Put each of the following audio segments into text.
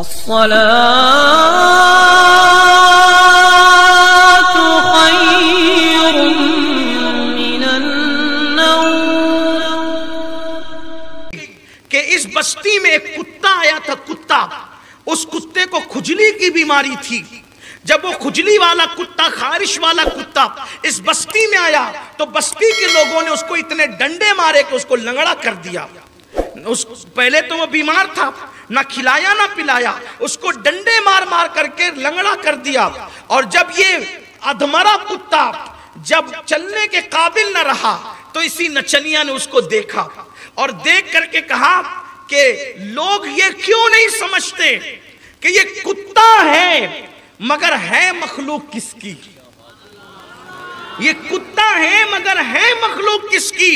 الصلاة خير من النوم. کہ اس بستی میں ایک کتا آیا تھا. کتا، اس کتے کو کھجلی کی بیماری تھی. جب وہ کھجلی والا کتا، خارش والا کتا اس بستی میں آیا تو بستی کے لوگوں نے اس کو اتنے ڈنڈے مارے کہ اس کو لنگڑا کر دیا. پہلے تو وہ بیمار تھا، نہ کھلایا نہ پلایا، اس کو ڈنڈے مار مار کر کے لنگڑا کر دیا. اور جب یہ ادھمرا کتا جب چلنے کے قابل نہ رہا تو اسی نچنیا نے اس کو دیکھا اور دیکھ کر کے کہا کہ لوگ یہ کیوں نہیں سمجھتے کہ یہ کتا ہے مگر ہے مخلوق کس کی. یہ کتا ہے مگر ہے مخلوق کس کی.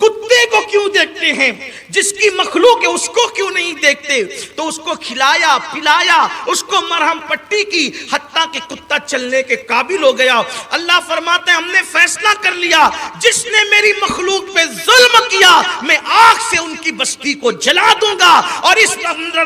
کتے کو کیوں دیکھتے ہیں؟ جس کی مخلوق ہے اس کو کیوں نہیں دیکھتے؟ تو اس کو کھلایا پلایا، اس کو مرہم پٹی کی، حتیٰ کہ کتا چلنے کے قابل ہو گیا. اللہ فرماتے ہیں ہم نے فیصلہ کر لیا جس نے میری مخلوق پہ ظلم کیا میں آگ سے ان کی بستی کو جلا دوں گا. اور اس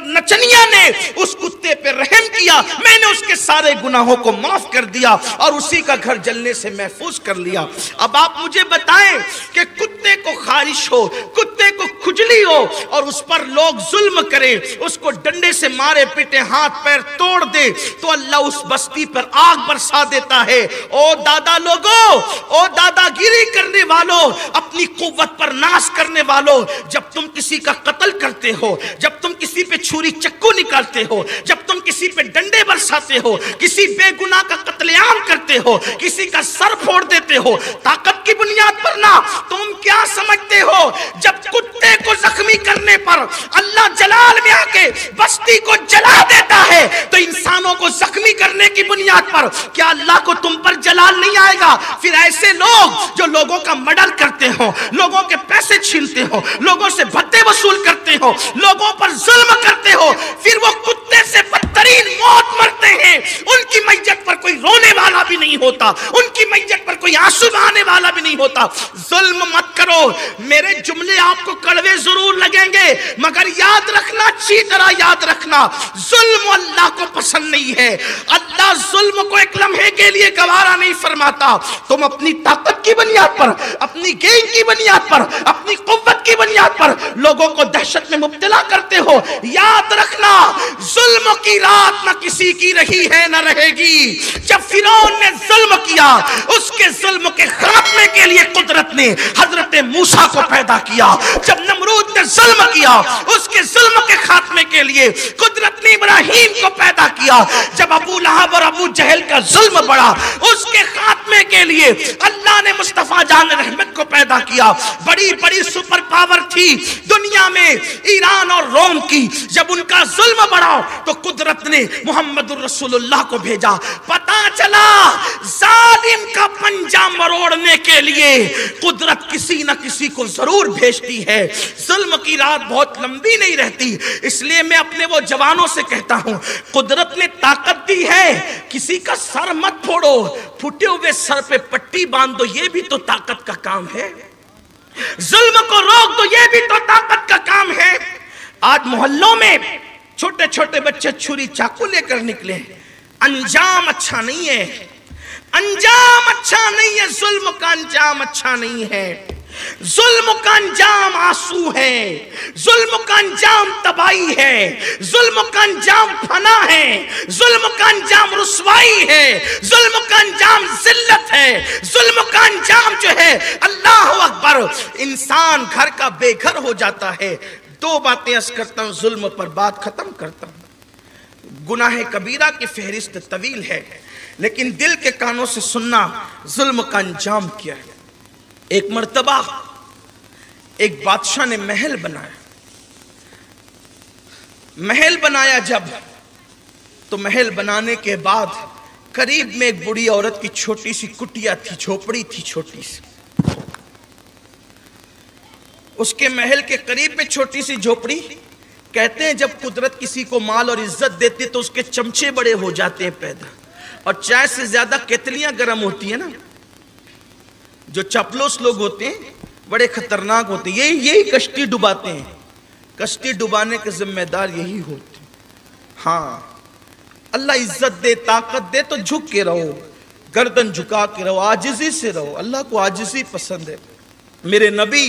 نچنیا نے اس کتے پہ رحم کیا، میں نے اس کے سارے گناہوں کو معاف کر دیا اور اسی کا گھر جلنے سے محفوظ کر لیا. اب آپ مجھے بتائیں کہ کتے کو خارش ہو، کتے کو کھجلی ہو اور اس پر لوگ ظلم کریں، اس کو ڈنڈے سے مارے پیٹے، ہاتھ پیر توڑ دے، تو اللہ اس بستی پر آگ برسا دیتا ہے. او دادا لوگوں، او دادا گیری کرنے والوں، اپنی قوت پر ناز کرنے والوں، جب تم کسی کا قتل کرتے ہو، جب تم کسی پہ چھری چکو نکالتے ہو، جب تم کسی پہ ڈنڈے برساتے ہو، کسی بے گناہ کا قتل عام کرتے ہو، کسی کا سر پھوڑ دیتے ہو طاقت کی بنیاد پر نہ، تم کیا سمجھتے ہو جب کتے کو زخمی کرنے پر اللہ جلال میں آ کے بستی کو جلا دیتا ہے تو انسانوں کو زخمی کرنے کی بنیاد پر کیا اللہ کو تم پر جلال نہیں آئے گا؟ پھر ایسے لوگ جو لوگوں کا مرڈر کرتے ہو، لوگوں کے پیسے چھینتے ہو، لوگوں سے بھتے وصول کرتے ہو، لوگوں پر ظلم کرتے ہو، پھر وہ کتے سے بدترین موت مرتے ہیں. ان کی میت پر کوئی رونے والا بھی نہیں ہوتا، ان کی میت پر کوئی آنسو بہانے والا بھی نہیں ہوتا. ظلم مت کرو. میرے جملے آپ کو کڑوے ضرور لگیں گے مگر یاد رکھنا، اچھی طرح یاد رکھنا، ظلم اللہ کو پسند نہیں ہے. اللہ ظلم کو ایک لمحے کے لیے گوارا نہیں فرماتا. تم اپنی طاقت کی بنیاد پر، اپنی گینگ کی بنیاد پر، اپنی قوت کی بنیاد پر لوگوں کو دہشت میں مبتلا کرتے ہو. یاد رکھنا ظلم کی رات نہ کسی کی رہی ہے نہ رہے گی. جب فرعون نے ظلم کیا اس کے ظلم کے خاتمے کے لیے قدرت نے حضرت موسیٰ کو پیدا کیا. جب نمرود نے ظلم کیا اس کے ظلم کے خاتمے کے لیے قدرت نے ابراہیم کو پیدا کیا. جب ابو لہب اور ابو جہل کا ظلم بڑھا اس کے خاتمے کے لیے اللہ نے مصطفیٰ جان رحمت کو پیدا کیا. بڑی بڑی سپر پاور تھی دنیا میں ایران اور روم کی، جب ان کا ظلم بڑھا تو قدرت نے محمد الرسول اللہ کو بھیجا. پتا چلا ظالم کا پنجہ مروڑنے کے لیے قدرت کسی نہ کسی کو ضرور بھیجتی ہے. ظلم کی رات بہت لمبی نہیں رہتی. اس لیے میں اپنے وہ جوانوں سے کہتا ہوں قدرت نے طاقت دی ہے، کسی کا سر مت پھوڑو، پھٹے ہوئے سر پہ پٹی باندھ دو، یہ بھی تو طاقت کا کام ہے. ظلم کو روک دو، یہ بھی تو طاقت کا کام ہے. آج محلوں میں چھوٹے چھوٹے بچے چھری چاقو لے کر نکلے. انجام اچھا نہیں ہے، انجام اچھا نہیں ہے. ظلم کا انجام اچھا نہیں ہے. ظلم کا انجام آنسو ہے، ظلم کا انجام تباہی ہے، ظلم کا انجام فنا ہے، ظلم کا انجام رسوائی ہے، ظلم کا انجام ذلت ہے، ظلم کا انجام جو ہے اللہ اکبر انسان گھر کا بے گھر ہو جاتا ہے. دو باتیں عرض کرتا ہوں ظلم پر بات ختم کرتا ہوں. گناہ کبیرہ کی فہرست طویل ہے لیکن دل کے کانوں سے سننا ظلم کا انجام کیا ہے. ایک مرتبہ ایک بادشاہ نے محل بنایا جب تو محل بنانے کے بعد قریب میں ایک بڑی عورت کی چھوٹی سی کٹیا تھی، جھوپڑی تھی چھوٹی سی. اس کے محل کے قریب میں چھوٹی سی جھوپڑی. کہتے ہیں جب قدرت کسی کو مال اور عزت دیتی تو اس کے چمچے بڑے ہو جاتے ہیں پیدا، اور چائے سے زیادہ کیتلیاں گرم ہوتی ہیں نا. جو چپلوس لوگ ہوتے ہیں بڑے خطرناک ہوتے ہیں، یہی کشتی ڈباتے ہیں. کشتی ڈبانے کے ذمہ دار یہی ہوتے ہیں. ہاں اللہ عزت دے طاقت دے تو جھک کے رہو، گردن جھکا کے رہو، عاجزی سے رہو، اللہ کو عاجزی پسند ہے۔ میرے نبی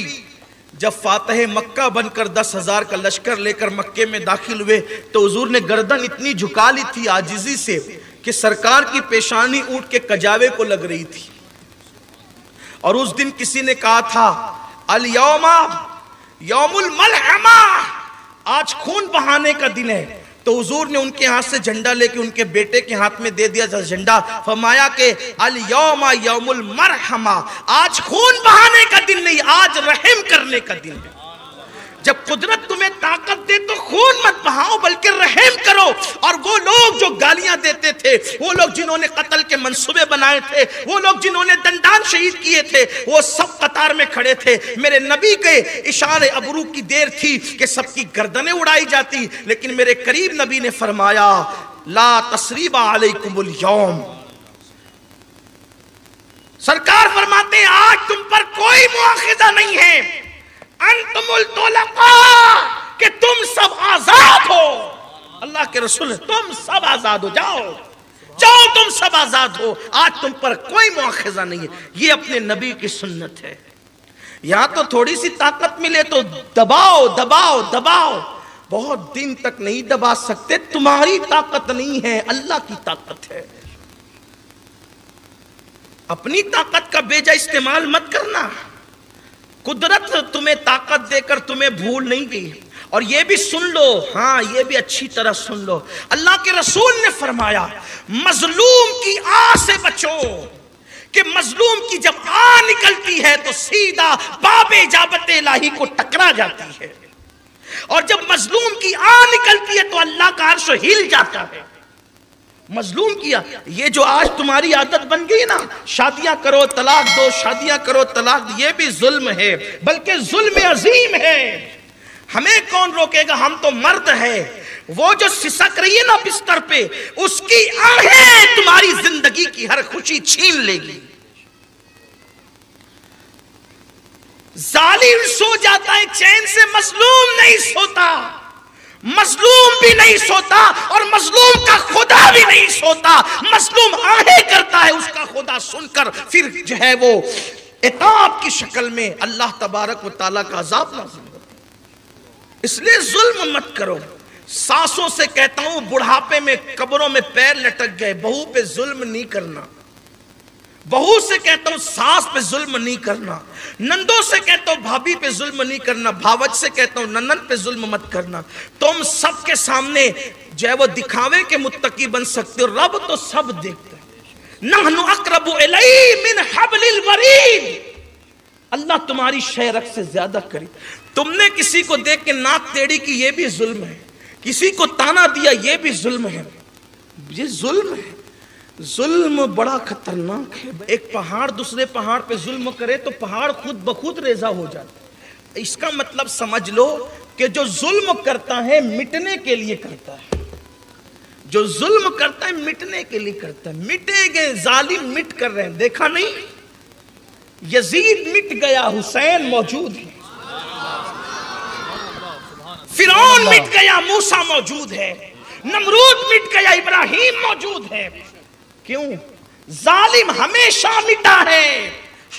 جب فاتح مکہ بن کر 10,000 کا لشکر لے کر مکے میں داخل ہوئے تو حضور نے گردن اتنی جھکا لی تھی عاجزی سے کہ سرکار کی پیشانی اونٹ کے کجاوے کو لگ رہی تھی۔ اور اس دن کسی نے کہا تھا الیوم یوم الملحمہ، آج خون بہانے کا دن ہے، تو حضور نے ان کے ہاتھ سے جھنڈا لے کے ان کے بیٹے کے ہاتھ میں دے دیا جھنڈا، فرمایا کہ الیوم یوم المرحمہ، آج خون بہانے کا دن نہیں، آج رحم کرنے کا دن ہے۔ جب قدرت تمہیں طاقت دے تو خون مت بہاؤ بلکہ رحم کرو۔ اور وہ لوگ جو گالیاں دیتے تھے، وہ لوگ جنہوں نے قتل کے منصوبے بنائے تھے، وہ لوگ جنہوں نے دندان شہید کیے تھے، وہ سب قطار میں کھڑے تھے۔ میرے نبی کے اشارے ابرو کی دیر تھی کہ سب کی گردنیں اڑائی جاتی، لیکن میرے قریب نبی نے فرمایا لا تثریب علیکم الیوم، سرکار فرماتے ہیں آج تم پر کوئی مؤاخذہ نہیں ہے، انتم الطلقاء، کہ تم سب آزاد ہو۔ اللہ کے رسول تم سب آزاد ہو، جاؤ تم سب آزاد ہو، آج تم پر کوئی مؤاخذہ نہیں ہے۔ یہ اپنے نبی کی سنت ہے۔ یہاں تو تھوڑی سی طاقت ملے تو دباؤ دباؤ دباؤ، بہت دن تک نہیں دبا سکتے، تمہاری طاقت نہیں ہے، اللہ کی طاقت ہے۔ اپنی طاقت کا بیجا استعمال مت کرنا، قدرت تمہیں طاقت دے کر تمہیں بھول نہیں گئی۔ اور یہ بھی سن لو، ہاں یہ بھی اچھی طرح سن لو، اللہ کے رسول نے فرمایا مظلوم کی آہ سے بچو، کہ مظلوم کی جب آہ نکلتی ہے تو سیدھا باب اجابت الہی کو ٹکرا جاتی ہے، اور جب مظلوم کی آہ نکلتی ہے تو اللہ کا عرش ہل جاتا ہے۔ مظلوم کیا، یہ جو آج تمہاری عادت بن گئی نا، شادیاں کرو طلاق دو، شادیاں کرو طلاق دو، یہ بھی ظلم ہے، بلکہ ظلم عظیم ہے۔ ہمیں کون روکے گا، ہم تو مرد ہیں۔ وہ جو سسک رہی ہے نا بستر پہ، اس کی آہیں تمہاری زندگی کی ہر خوشی چھین لے گی۔ ظالم سو جاتا ہے چین سے، مظلوم نہیں سوتا، مظلوم بھی نہیں سوتا، اور مظلوم کا خدا بھی نہیں سوتا۔ مظلوم آہیں کرتا ہے، اس کا خدا سن کر پھر جو ہے وہ عقاب کی شکل میں اللہ تبارک و تعالیٰ کا عذاب نازل ہوتا ہے۔ اس لیے ظلم مت کرو۔ ساسوں سے کہتا ہوں بڑھاپے میں قبروں میں پیر لٹک گئے، بہو پہ ظلم نہیں کرنا۔ بہو سے کہتا ہوں ساس پہ ظلم نہیں کرنا، نندوں سے کہتا ہوں بھابھی پہ ظلم نہیں کرنا، بھاوج سے کہتا ہوں ننند پہ ظلم مت کرنا۔ تم سب کے سامنے جو ہے وہ دکھاوے کے متقی بن سکتے ہو، رب تو سب دیکھتا ہے۔ نحن اقرب الیہ من حبل الورید، اللہ تمہاری شہرک سے زیادہ قریب۔ تم نے کسی کو دیکھ کے ناک ٹیڑھی کی، یہ بھی ظلم ہے، کسی کو تانا دیا، یہ بھی ظلم ہے، یہ ظلم ہے۔ ظلم بڑا خطرناک ہے۔ ایک پہاڑ دوسرے پہاڑ پہ ظلم کرے تو پہاڑ خود بخود ریزہ ہو جاتا ہے۔ اس کا مطلب سمجھ لو کہ جو ظلم کرتا ہے مٹنے کے لیے کرتا ہے، جو ظلم کرتا ہے مٹنے کے لیے کرتا ہے۔ مٹے گئے ظالم، مٹ کر رہے ہیں، دیکھا نہیں؟ یزید مٹ گیا، حسین موجود ہے، فرعون مٹ گیا، موسیٰ موجود ہے، نمرود مٹ گیا، ابراہیم موجود ہے۔ کیوں؟ ظالم ہمیشہ مٹا ہے،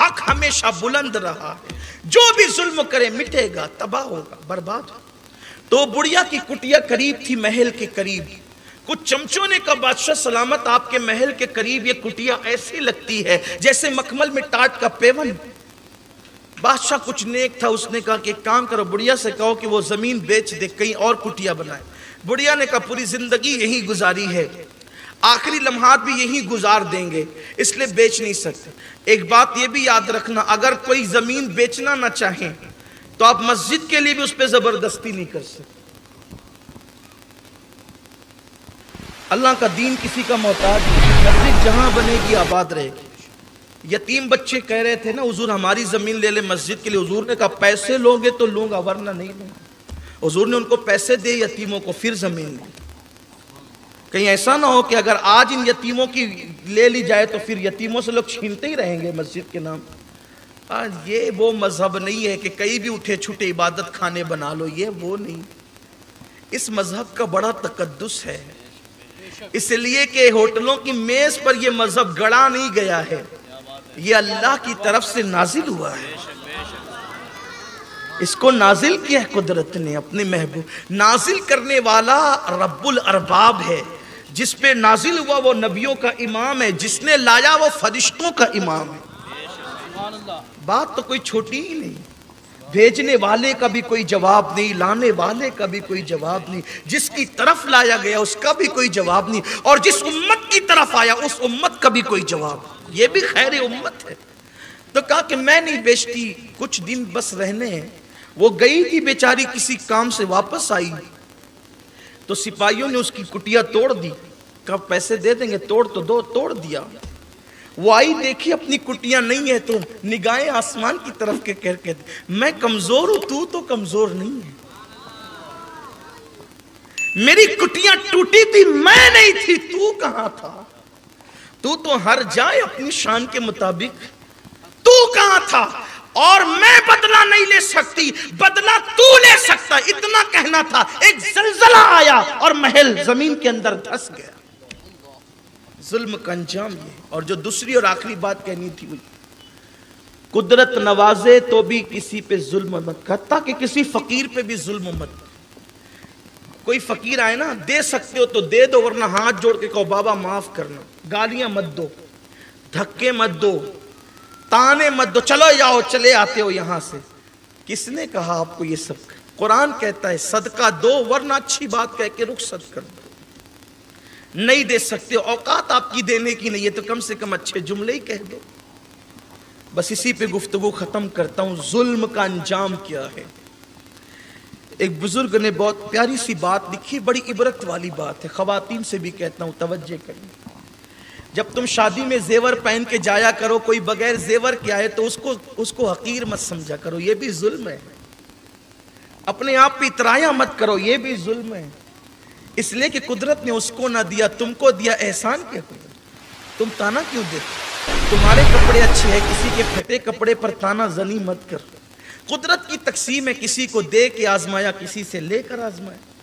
حق ہمیشہ بلند رہا ہے۔ جو بھی ظلم کرے مٹے گا، تباہ ہوگا، برباد ہوگا۔ تو بڑھیا کی کٹیا قریب تھی، محل کے قریب۔ کچھ چمچوں نے کہا بادشاہ سلامت، آپ کے محل کے قریب یہ کٹیا ایسی لگتی ہے جیسے مکمل میں ٹاٹ کا پیون۔ بادشاہ کچھ نیک تھا، اس نے کہا کہ ایک کام کرو، بڑھیا سے کہو کہ وہ زمین بیچ دے، کہیں اور کٹیا بنائے۔ بڑھیا نے کہا پوری زندگی یہی گزاری ہے، آخری لمحات بھی یہی گزار دیں گے، اس لیے بیچ نہیں سکتے۔ ایک بات یہ بھی یاد رکھنا، اگر کوئی زمین بیچنا نہ چاہیں تو آپ مسجد کے لیے بھی اس پہ زبردستی نہیں کر سکتے۔ اللہ کا دین کسی کا محتاج نہیں، مسجد جہاں بنے گی آباد رہے گی۔ یتیم بچے کہہ رہے تھے نا حضور ہماری زمین لے لے مسجد کے لیے، حضور نے کہا پیسے لو گے تو لوں گا ورنہ نہیں لوں گا۔ حضور نے ان کو پیسے دے یتیموں کو، پھر زمین لی۔ کہیں ایسا نہ ہو کہ اگر آج ان یتیموں کی لے لی جائے تو پھر یتیموں سے لوگ چھینتے ہی رہیں گے مسجد کے نام۔ آج یہ وہ مذہب نہیں ہے کہ کہیں بھی اٹھے چھٹے عبادت خانے بنا لو، یہ وہ نہیں۔ اس مذہب کا بڑا تقدس ہے، اس لیے کہ ہوٹلوں کی میز پر یہ مذہب گڑا نہیں گیا ہے، یہ اللہ کی طرف سے نازل ہوا ہے۔ اس کو نازل کیا ہے قدرت نے اپنے محبوب، نازل کرنے والا رب الارباب ہے، جس پہ نازل ہوا وہ نبیوں کا امام ہے، جس نے لایا وہ فرشتوں کا امام ہے۔ بات تو کوئی چھوٹی ہی نہیں، بھیجنے والے کا بھی کوئی جواب نہیں، لانے والے کا بھی کوئی جواب نہیں، جس کی طرف لایا گیا اس کا بھی کوئی جواب نہیں، اور جس امت کی طرف آیا اس امت کا بھی کوئی جواب، یہ بھی خیر امت ہے۔ تو کہا کہ میں نہیں بیچتی، کچھ دن بس رہنے ہیں۔ وہ گئی تھی بیچاری کسی کام سے، واپس آئی تو سپاہیوں نے اس کی کٹیا توڑ دی، کہا پیسے دے دیں گے، توڑ تو دو، توڑ دیا۔ وہ آئی دیکھی اپنی کٹیاں نہیں ہے تو نگاہیں آسمان کی طرف کے کہتے میں کمزور ہوں، تو کمزور نہیں ہے، میری کٹیاں ٹوٹی تھی میں نہیں تھی، تو کہاں تھا؟ تو ہر جائے اپنی شان کے مطابق، تو کہاں تھا؟ اور میں بدلہ نہیں لے سکتی، بدلہ تو لے سکتا، اتنا کہنا تھا۔ ایک زلزلہ آیا اور محل زمین کے اندر دھس گیا۔ ظلم کا انجام یہ، اور جو دوسری اور آخری بات کہنی تھی وہ قدرت نوازے تو بھی کسی پہ ظلم مت، حتیٰ کہ کسی فقیر پہ بھی ظلم مت۔ کوئی فقیر آئے نا، دے سکتے ہو تو دے دو، ورنہ ہاتھ جوڑ کے کہو بابا معاف کرنا، گالیاں مت دو، دھکے مت دو، تانے مت دو، چلو جاؤ، چلے آتے ہو یہاں سے۔ کس نے کہا آپ کو یہ سب؟ قرآن کہتا ہے صدقہ دو، ورنہ اچھی بات کہہ کے رخصت کر دو۔ نہیں دے سکتے، اوقات آپ کی دینے کی نہیں ہے تو کم سے کم اچھے جملے ہی کہہ دو۔ بس اسی پہ گفتگو ختم کرتا ہوں، ظلم کا انجام کیا ہے۔ ایک بزرگ نے بہت پیاری سی بات لکھی، بڑی عبرت والی بات ہے، خواتین سے بھی کہتا ہوں توجہ کریں۔ جب تم شادی میں زیور پہن کے جایا کرو، کوئی بغیر زیور کے آئے تو اس کو حقیر مت سمجھا کرو، یہ بھی ظلم ہے۔ اپنے آپ پہ اترایا مت کرو، یہ بھی ظلم ہے۔ اس لیے کہ قدرت نے اس کو نہ دیا، تم کو دیا، احسان کیا قدرت؟ تم تانا کیوں دیتے؟ تمہارے کپڑے اچھے ہیں، کسی کے پھٹے کپڑے پر تانا زنی مت کر۔ قدرت کی تقسیم ہے، کسی کو دے کے آزمایا، کسی سے لے کر آزمایا۔